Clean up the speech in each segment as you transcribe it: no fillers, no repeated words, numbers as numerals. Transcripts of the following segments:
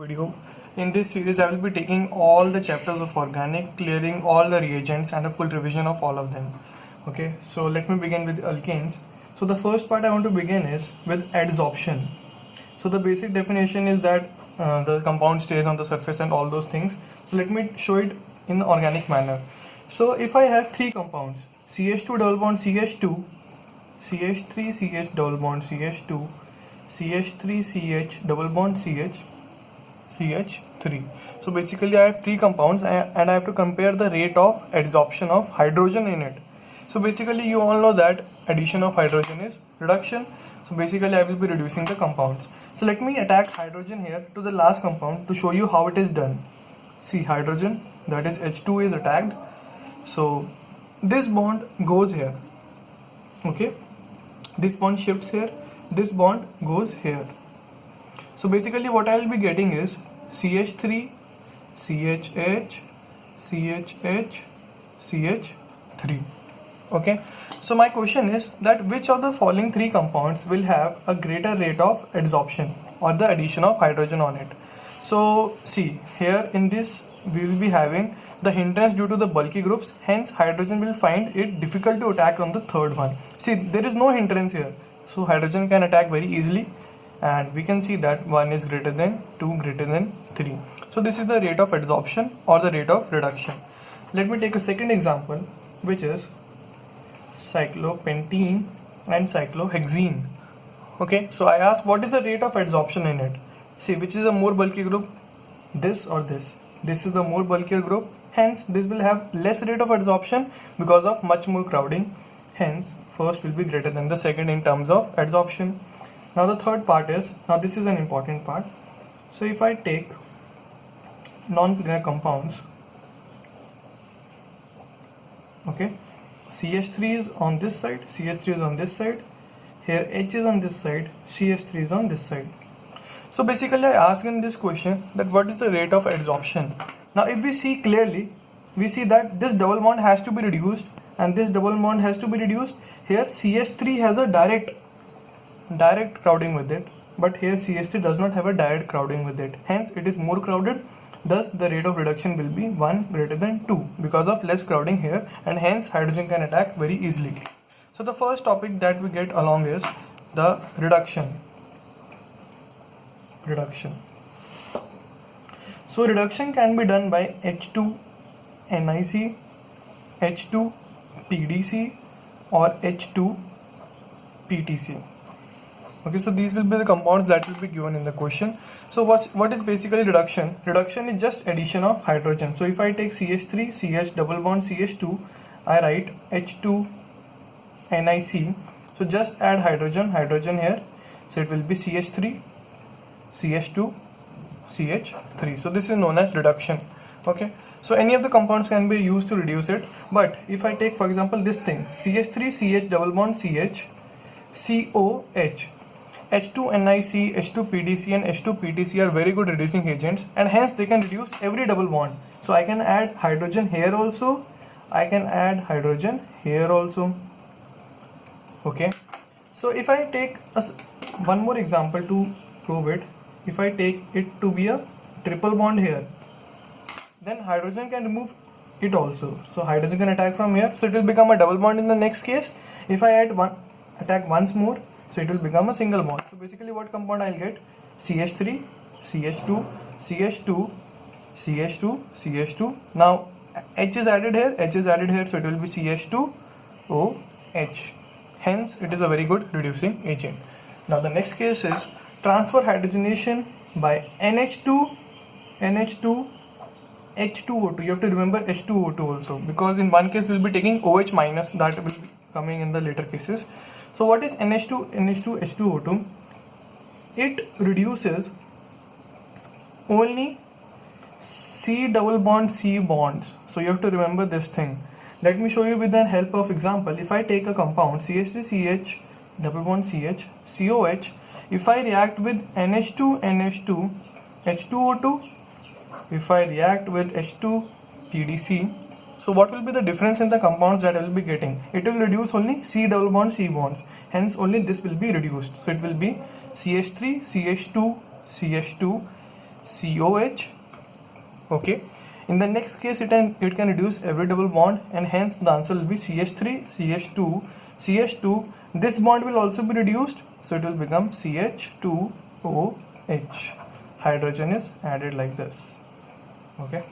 Video. In this series, I will be taking all the chapters of organic, clearing all the reagents and a full revision of all of them. Okay, so let me begin with alkanes. So the first part I want to begin is with adsorption. So the basic definition is that the compound stays on the surface and all those things. So let me show it in organic manner. So if I have three compounds, CH2 double bond CH2, CH3 CH double bond CH2, CH3 CH double bond CH3. So basically I have three compounds and I have to compare the rate of adsorption of hydrogen in it. So basically you all know that addition of hydrogen is reduction. So basically I will be reducing the compounds. So let me attack hydrogen here to the last compound to show you how it is done. See, hydrogen, that is H2, is attacked. So this bond goes here. Okay, this bond shifts here, this bond goes here. So basically what I will be getting is CH3, CHH, CHH, CH3. Okay, so my question is that which of the following three compounds will have a greater rate of adsorption or the addition of hydrogen on it. So see, here in this we will be having the hindrance due to the bulky groups, hence hydrogen will find it difficult to attack on the third one. See, there is no hindrance here, so hydrogen can attack very easily, and we can see that 1 is greater than 2 greater than 3. So this is the rate of adsorption or the rate of reduction. Let me take a second example, which is cyclopentene and cyclohexene. Okay, so I ask what is the rate of adsorption in it. See, which is a more bulky group, this or this. This is the more bulkier group, hence this will have less rate of adsorption because of much more crowding, hence first will be greater than the second in terms of adsorption. Now the third part is, now this is an important part. So if I take non-planar compounds, okay, CH3 is on this side, CH3 is on this side, here H is on this side, CH3 is on this side. So basically I ask in this question that what is the rate of adsorption. Now if we see clearly, we see that this double bond has to be reduced and this double bond has to be reduced. Here CH3 has a direct crowding with it, but here CH3 does not have a direct crowding with it, hence it is more crowded, thus the rate of reduction will be 1 greater than 2 because of less crowding here, and hence hydrogen can attack very easily. So the first topic that we get along is the reduction. So reduction can be done by H2 NiC, H2 PDC or H2 PTC. Okay, so these will be the compounds that will be given in the question. So what is basically reduction? Reduction is just addition of hydrogen. So if I take CH3, CH double bond CH2, I write H2 NiC. So just add hydrogen here. So it will be CH3, CH2, CH3. So this is known as reduction. Okay, so any of the compounds can be used to reduce it, but if I take for example this thing, CH3, CH double bond CH, COH, H2 NiC, H2 PDC and H2 PTC are very good reducing agents, and hence they can reduce every double bond. So I can add hydrogen here also, I can add hydrogen here also. Okay, so if I take one more example to prove it, if I take it to be a triple bond here, then hydrogen can remove it also. So hydrogen can attack from here, so it will become a double bond in the next case. If I attack once more, so it will become a single bond. So basically what compound I'll get? CH3, CH2, CH2, CH2, CH2. Now H is added here, so it will be CH2OH. Hence it is a very good reducing agent. Now the next case is transfer hydrogenation by NH2, H2O2. You have to remember H2O2 also, because in one case we'll be taking OH minus, that will be coming in the later cases. So what is NH2, H2O2? It reduces only C double bond C bonds. So you have to remember this thing. Let me show you with the help of example. If I take a compound CH3CH double bond CH, COH, if I react with NH2, H2O2, if I react with H2 PDC, so what will be the difference in the compounds that I will be getting? It will reduce only C double bond C bonds, hence only this will be reduced. So it will be CH3, CH2, CH2, COH. Okay. In the next case, it can reduce every double bond, and hence the answer will be CH3, CH2, CH2. This bond will also be reduced, so it will become CH2OH. Hydrogen is added like this. Okay.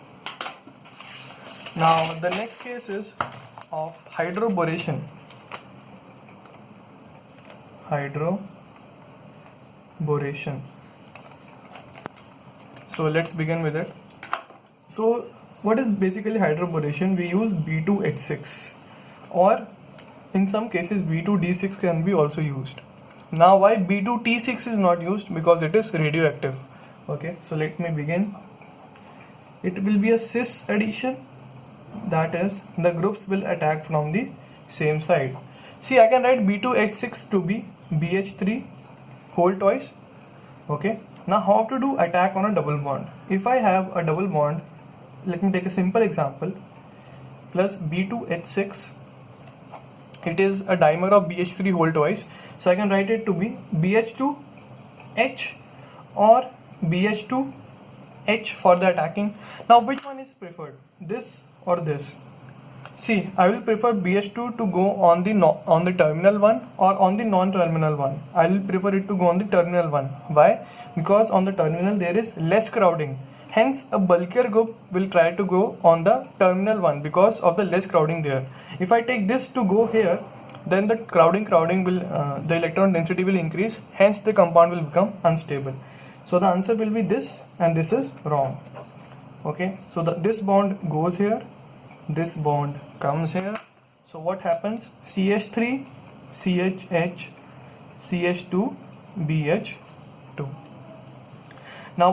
Now the next case is of hydroboration. Hydroboration. So let's begin with it. So what is basically hydroboration? We use B2H6, or in some cases B2D6 can be also used. Now why B2T6 is not used? Because it is radioactive. Okay, so let me begin. It will be a cis addition, that is the groups will attack from the same side. See, I can write B2H6 to be BH3 whole twice. Okay, now how to do attack on a double bond? If I have a double bond, let me take a simple example, plus B2H6, it is a dimer of BH3 whole twice, so I can write it to be BH2H or BH2H for the attacking. Now which one is preferred, this or this? See, I will prefer BH2 to go on the terminal one or on the non-terminal one. I will prefer it to go on the terminal one. Why? Because on the terminal there is less crowding. Hence, a bulkier group will try to go on the terminal one because of the less crowding there. If I take this to go here, then the crowding will the electron density will increase. Hence, the compound will become unstable. So the answer will be this, and this is wrong. Okay, so this bond goes here, this bond comes here. So what happens? CH3, CHH, CH2, BH2. Now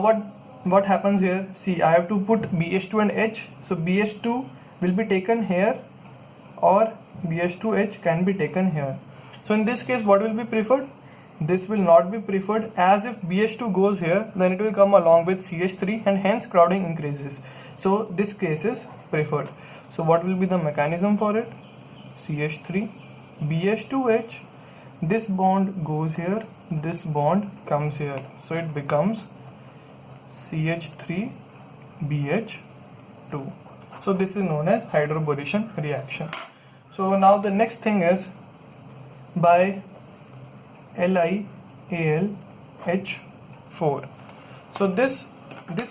what happens here? See, I have to put BH2 and H. So BH2 will be taken here, or BH2H can be taken here. So in this case, what will be preferred? This will not be preferred, as if BH2 goes here, then it will come along with CH3 and hence crowding increases. So this case is preferred. So what will be the mechanism for it? CH3, BH2H, this bond goes here, this bond comes here. So it becomes CH3, BH2. So this is known as hydroboration reaction. So now the next thing is by LiAlH4. So this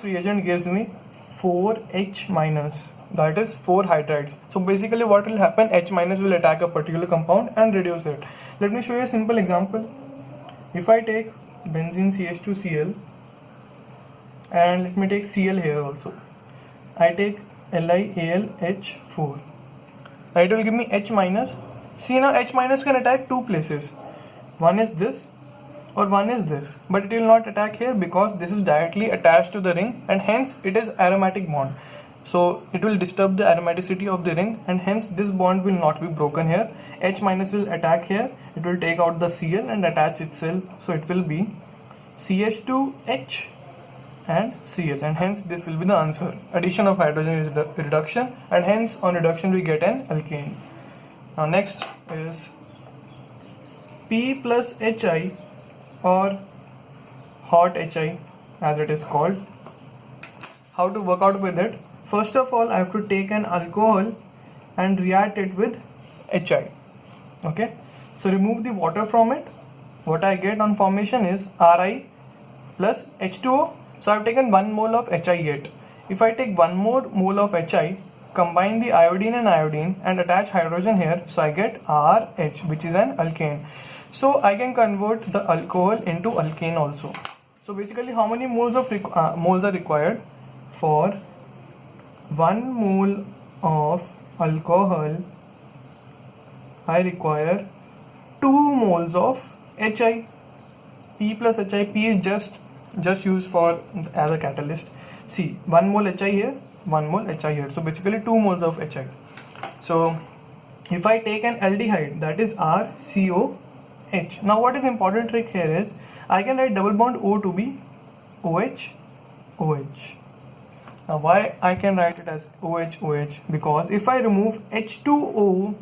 reagent gives me 4H minus, that is 4 hydrides. So basically what will happen, H minus will attack a particular compound and reduce it. Let me show you a simple example. If I take benzene CH2Cl and let me take Cl here also, I take LiAlH4, it will give me H minus. See, now H minus can attack two places. One is this or one is this, but it will not attack here because this is directly attached to the ring and hence it is aromatic bond. So it will disturb the aromaticity of the ring and hence this bond will not be broken here. H minus will attack here, it will take out the Cl and attach itself. So it will be CH2H and Cl, and hence this will be the answer. Addition of hydrogen is reduction, and hence on reduction we get an alkane. Now next is P plus Hi, or hot Hi as it is called. How to work out with it? First of all, I have to take an alcohol and react it with Hi. Okay, so remove the water from it. What I get on formation is Ri plus H2O. So I have taken 1 mole of HiAte. If I take 1 more mole of Hi, combine the iodine and attach hydrogen here, so I get RH, which is an alkane. So I can convert the alcohol into alkane also. So basically, how many moles of moles are required? For 1 mole of alcohol, I require 2 moles of Hi. P plus Hi. P is just used for as a catalyst. See, 1 mole Hi here, 1 mole Hi here. So basically 2 moles of Hi. So if I take an aldehyde, that is RCOH. Now what is important trick here is I can write double bond O to be OH, OH. Now why I can write it as OH, OH? Because if I remove H2O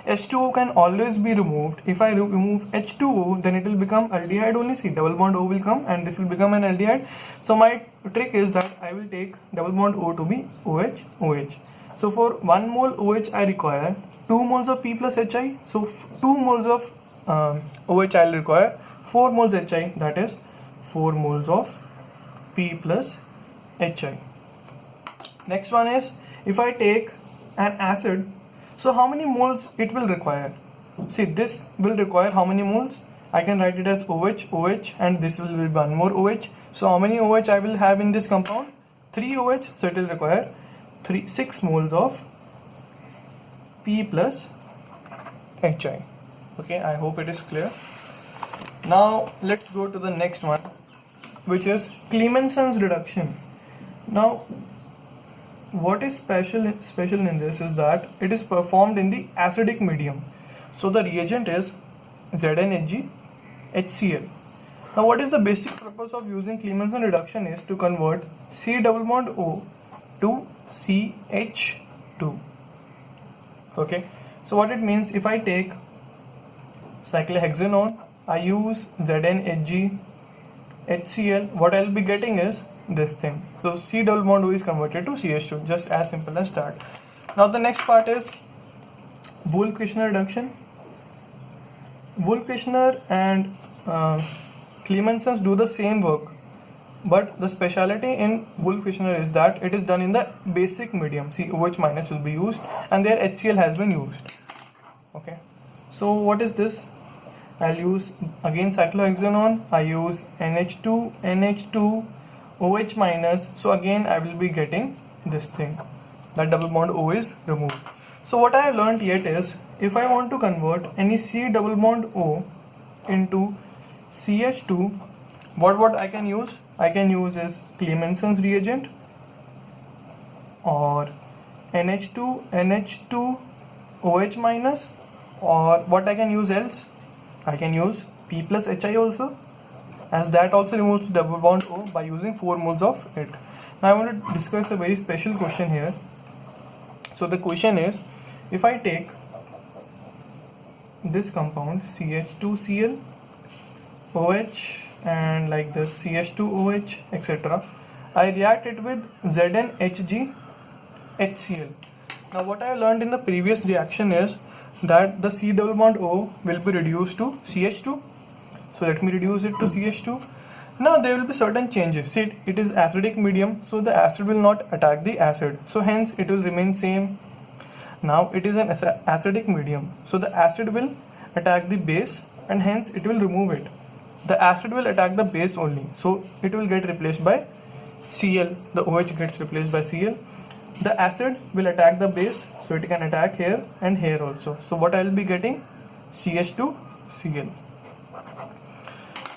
H2O can always be removed. If I remove H2O, then it will become aldehyde only. See, double bond O will come and this will become an aldehyde. So my trick is that I will take double bond O to be OH, OH. So for 1 mole OH I require 2 moles of P plus HI. So 2 moles of OH I will require 4 moles HI, that is 4 moles of P plus HI. Next one is, if I take an acid, so how many moles it will require? See, this will require how many moles? I can write it as OH, OH, and this will be 1 more OH. So how many OH I will have in this compound? 3 OH, so it will require 6 moles of P plus HI. Okay, I hope it is clear. Now let's go to the next one, which is Clemenson's reduction. Now what is special in this is that it is performed in the acidic medium. So the reagent is ZnHg HCl. Now what is the basic purpose of using Clemenson reduction is to convert C double bond O to CH2. Okay, so what it means, if I take cyclohexanone, I use ZnHg HCl, what I'll be getting is this thing. So C double bond O is converted to CH2, just as simple as that. Now the next part is Wolff-Kishner reduction. Wolff-Kishner and Clemenson's do the same work, but the speciality in Wolff-Kishner is that it is done in the basic medium. See, OH minus will be used and there HCl has been used. Okay, so what is this? I'll use again cyclohexanone, I use NH2, NH2, OH minus, so again I will be getting this thing, that double bond O is removed. So what I have learned yet is, if I want to convert any C double bond O into CH2, what I can use? I can use is Clemenson's reagent or NH2, NH2, OH minus, or what I can use else? I can use P plus HI also, as that also removes double bond O by using 4 moles of it. Now I want to discuss a very special question here. So the question is, if I take this compound CH2Cl, OH, and like this CH2OH, etc., I react it with ZnHg HCl. Now what I learned in the previous reaction is that the C double bond O will be reduced to CH2. So let me reduce it to CH2. Now there will be certain changes. See, it is acidic medium, so the acid will not attack the acid, so hence it will remain same. Now it is an acidic medium, so the acid will attack the base and hence it will remove it. The acid will attack the base only, so it will get replaced by Cl. The OH gets replaced by Cl. The acid will attack the base, so it can attack here and here also. So what I will be getting? CH2Cl.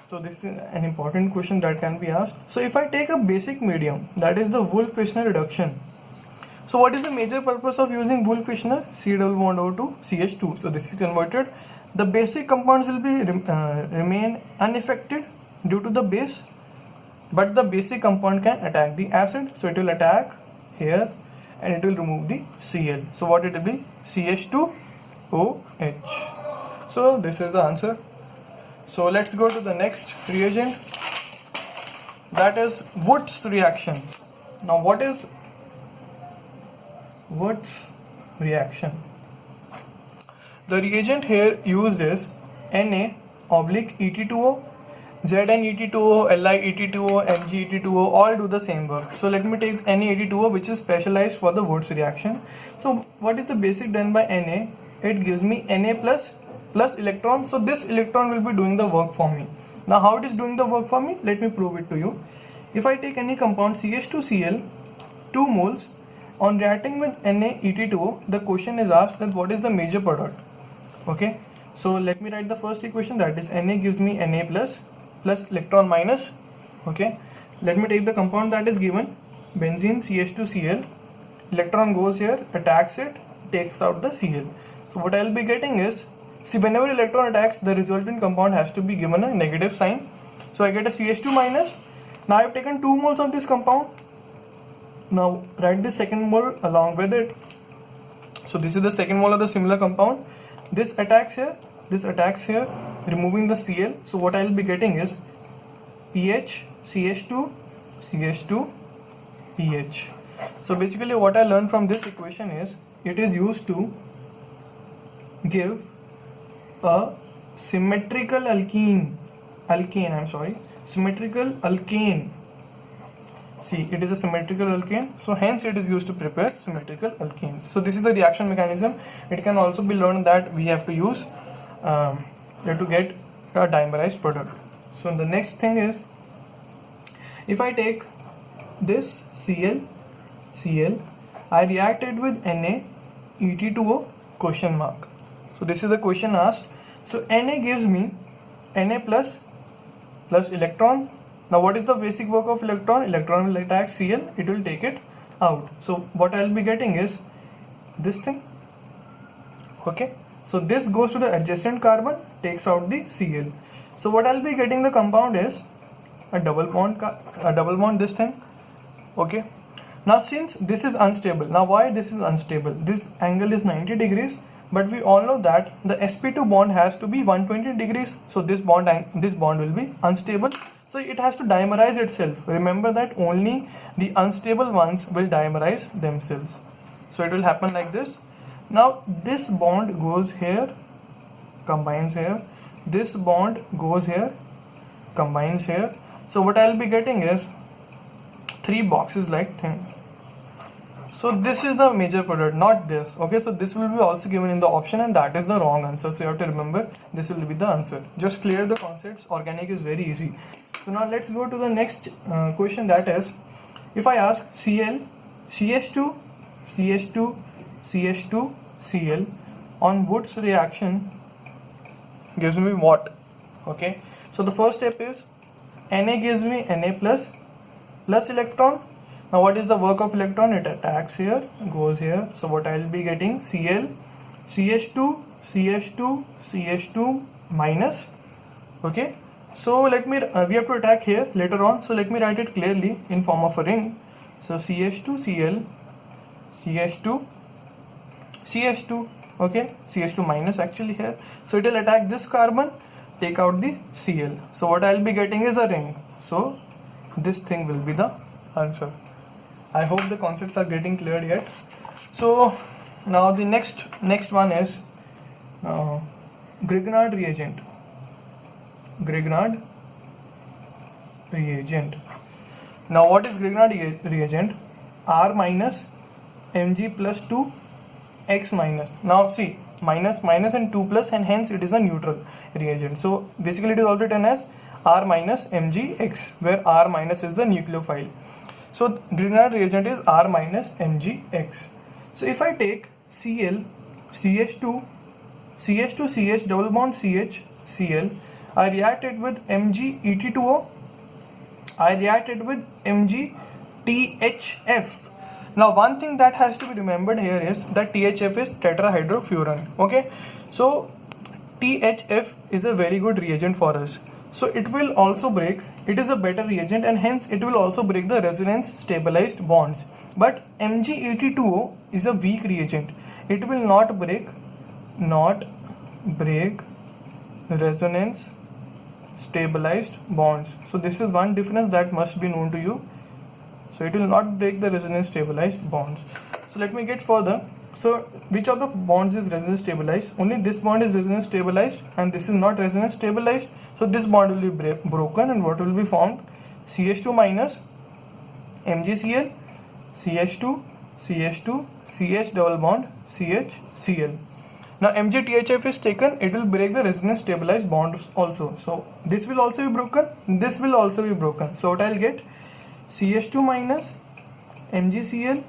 So this is an important question that can be asked. So if I take a basic medium, that is the Wolff-Kishner reduction. So what is the major purpose of using Wolff-Kishner? C double bond O to CH2. So this is converted. The basic compounds will be remain unaffected due to the base, but the basic compound can attack the acid. So it will attack here and it will remove the Cl. So what it will be? CH2OH. So this is the answer. So let's go to the next reagent, that is Wood's reaction. Now what is Wood's reaction? The reagent here used is Na/Et2O, Zn-Et2O, Li-Et2O, Mg-Et2O, all do the same work. So let me take Na-Et2O, which is specialized for the Wood's reaction. So what is the basic done by Na? It gives me Na plus electron, so this electron will be doing the work for me. Now how it is doing the work for me? Let me prove it to you. If I take any compound CH2Cl, 2 moles, on reacting with Na-Et2O, the question is asked that what is the major product. Okay, so let me write the first equation, that is Na gives me Na plus electron minus. Okay, let me take the compound that is given, benzene CH2Cl, electron goes here, attacks it, takes out the Cl. So what I will be getting is, see, whenever electron attacks, the resultant compound has to be given a negative sign. So I get a CH2 minus. Now I have taken 2 moles of this compound. Now write the second mole along with it. So this is the second mole of the similar compound. this attacks here, removing the Cl. So what I'll be getting is pH, CH2, CH2, pH. So basically what I learned from this equation is it is used to give a symmetrical symmetrical alkane. See, it is a symmetrical alkane, so hence it is used to prepare symmetrical alkanes. So this is the reaction mechanism. It can also be learned that we have to use to get a dimerized product. So the next thing is, if I take this Cl, I react it with Na, Et2O, question mark. So this is the question asked. So Na gives me Na plus electron. Now what is the basic work of electron? Electron will attack Cl, it will take it out. So what I will be getting is this thing. Okay, so this goes to the adjacent carbon, takes out the Cl. So what I will be getting the compound is a double bond this thing. Okay, now since this is unstable, now why this is unstable? This angle is 90 degrees, but we all know that the sp2 bond has to be 120 degrees. So this bond will be unstable. So it has to dimerize itself. Remember that only the unstable ones will dimerize themselves. So it will happen like this. Now this bond goes here, combines here. This bond goes here, combines here. So what I will be getting is 3 boxes like thing. So this is the major product, not this. Okay, so this will be also given in the option, and that is the wrong answer. So you have to remember this will be the answer. Just clear the concepts. Organic is very easy. So now let's go to the next question, that is, if I ask Cl, CH2, CH2, CH2, Cl on Wood's reaction gives me what? Okay, so the first step is Na gives me Na plus electron. Now what is the work of electron? It attacks here, goes here. So what I will be getting? Cl, CH2, CH2, CH2 minus. Okay, so let me we have to attack here later on. So let me write it clearly in form of a ring. So CH2, Cl, CH2, CH2. Okay, CH2 minus actually here. So it will attack this carbon, take out the Cl. So what I will be getting is a ring. So this thing will be the answer. I hope the concepts are getting cleared yet. So now the next one is Grignard reagent. Grignard reagent. Now what is Grignard reagent? R minus Mg plus 2 X minus. Now see, minus and 2 plus, and hence it is a neutral reagent. So basically it is also written as R minus Mgx, where R minus is the nucleophile. So Grignard reagent is R minus Mgx. So if I take Cl, CH2, CH double bond CH, Cl, I react it with Mg Et2O, I react it with Mg THF. Now one thing that has to be remembered here is that THF is tetrahydrofuran. Okay, so THF is a very good reagent for us. So it will also break, it is a better reagent, and hence it will also break the resonance stabilized bonds. But Mg82O is a weak reagent. It will not break resonance stabilized bonds. So this is one difference that must be known to you. So it will not break the resonance stabilized bonds. So let me get further. So which of the bonds is resonance stabilized? Only this bond is resonance stabilized, and this is not resonance stabilized. So this bond will be broken, and what will be formed? CH2 minus MgCl, CH2, CH2, CH double bond CHCl. Now MgTHF is taken, it will break the resonance stabilized bonds also. So this will also be broken, this will also be broken. So what I will get? CH2 minus MgCl,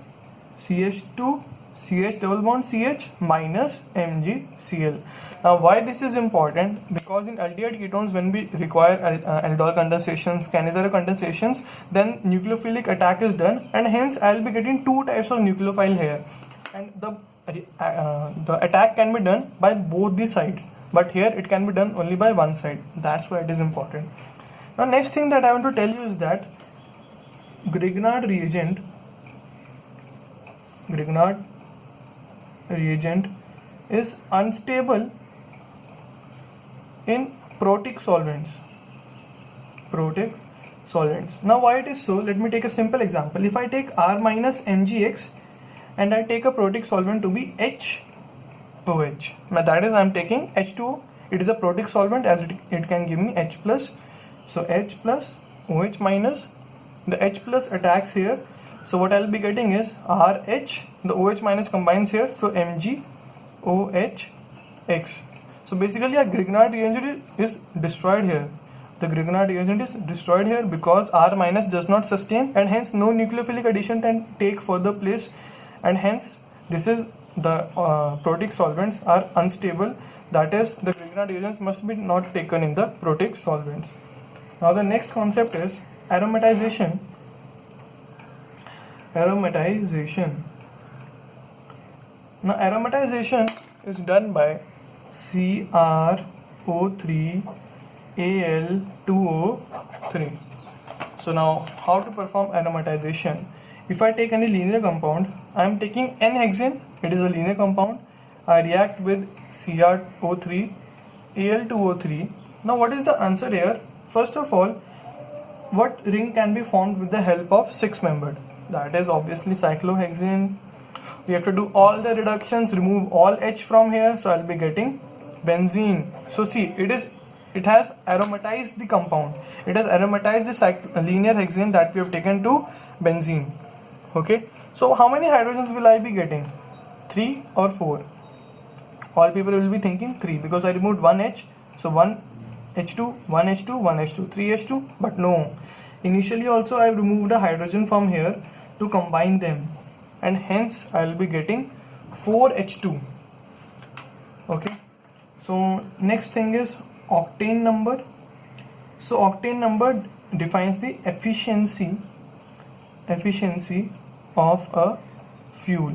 CH2, CH double bond CH minus MgCl. Now why this is important? Because in aldehyde ketones, when we require aldol condensations, Cannizzaro condensations, then nucleophilic attack is done, and hence I will be getting 2 types of nucleophile here, and the attack can be done by both the sides, but here it can be done only by one side. That's why it is important. Now next thing that I want to tell you is that Grignard reagent is unstable in protic solvents. Protic solvents. Now why it is so? Let me take a simple example. If I take R minus MgX and I take a protic solvent to be HOH. Now that is I am taking H2O. It is a protic solvent as it can give me H plus. So H plus OH minus. The H plus attacks here. So what I will be getting is RH. The OH minus combines here. So MgOHX. So basically a Grignard reagent is destroyed here. The Grignard reagent is destroyed here because R minus does not sustain, and hence no nucleophilic addition can take further place, and hence this is the protic solvents are unstable. That is, the Grignard reagents must be not taken in the protic solvents. Now the next concept is aromatization. Aromatization. Now aromatization is done by CrO3Al2O3. So now how to perform aromatization? If I take any linear compound, I am taking N-hexane, it is a linear compound. I react with CrO3 Al2O3. Now what is the answer here? First of all, what ring can be formed with the help of 6-membered? That is obviously cyclohexane. We have to do all the reductions, remove all H from here, so I'll be getting benzene. So see, it has aromatized the compound. It has aromatized the linear hexane that we have taken to benzene. Okay, so how many hydrogens will I be getting? 3 or 4? All people will be thinking 3 because I removed 1 H. So 1 H2, 1 H2, 1 H2, 3 H2. But no, initially also I removed a hydrogen from here to combine them, and hence I will be getting 4 H2. Okay, so next thing is octane number. So octane number defines the efficiency of a fuel.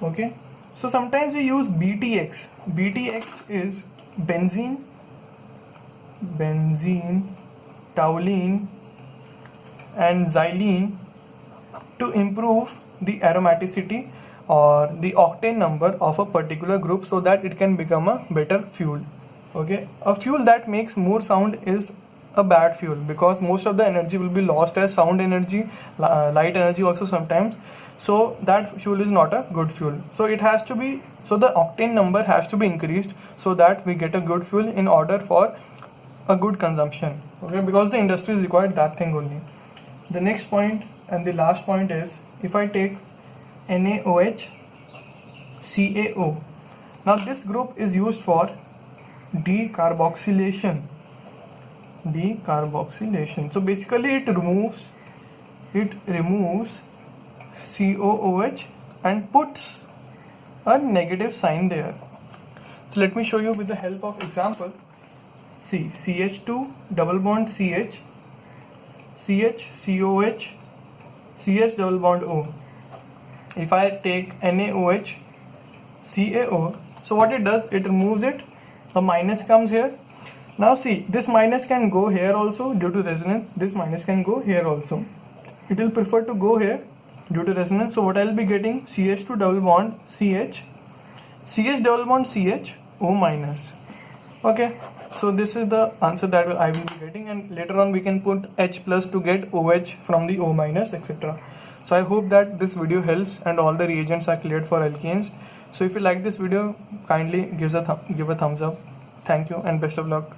Okay, so sometimes we use BTX. BTX is benzene, toluene and xylene to improve the aromaticity or the octane number of a particular group so that it can become a better fuel. Okay, a fuel that makes more sound is a bad fuel because most of the energy will be lost as sound energy, light energy also sometimes. So that fuel is not a good fuel. So it has to be, so the octane number has to be increased so that we get a good fuel in order for a good consumption. Okay, because the industry is required that thing only. The next point and the last point is, if I take NaOH CaO. Now this group is used for decarboxylation. So basically it removes COOH and puts a negative sign there. So let me show you with the help of example. See, CH2 double bond CH, COH, CH double bond O. If I take NaOH CaO, so what it does, it removes it, a minus comes here. Now see, this minus can go here also due to resonance, this minus can go here also. It will prefer to go here due to resonance. So what I will be getting, CH2 double bond CH, CH double bond CH, O minus. Okay, so this is the answer that I will be getting, and later on we can put H plus to get OH from the O minus, etc. So I hope that this video helps and all the reagents are cleared for alkanes. So if you like this video, kindly give a thumbs up. Thank you and best of luck.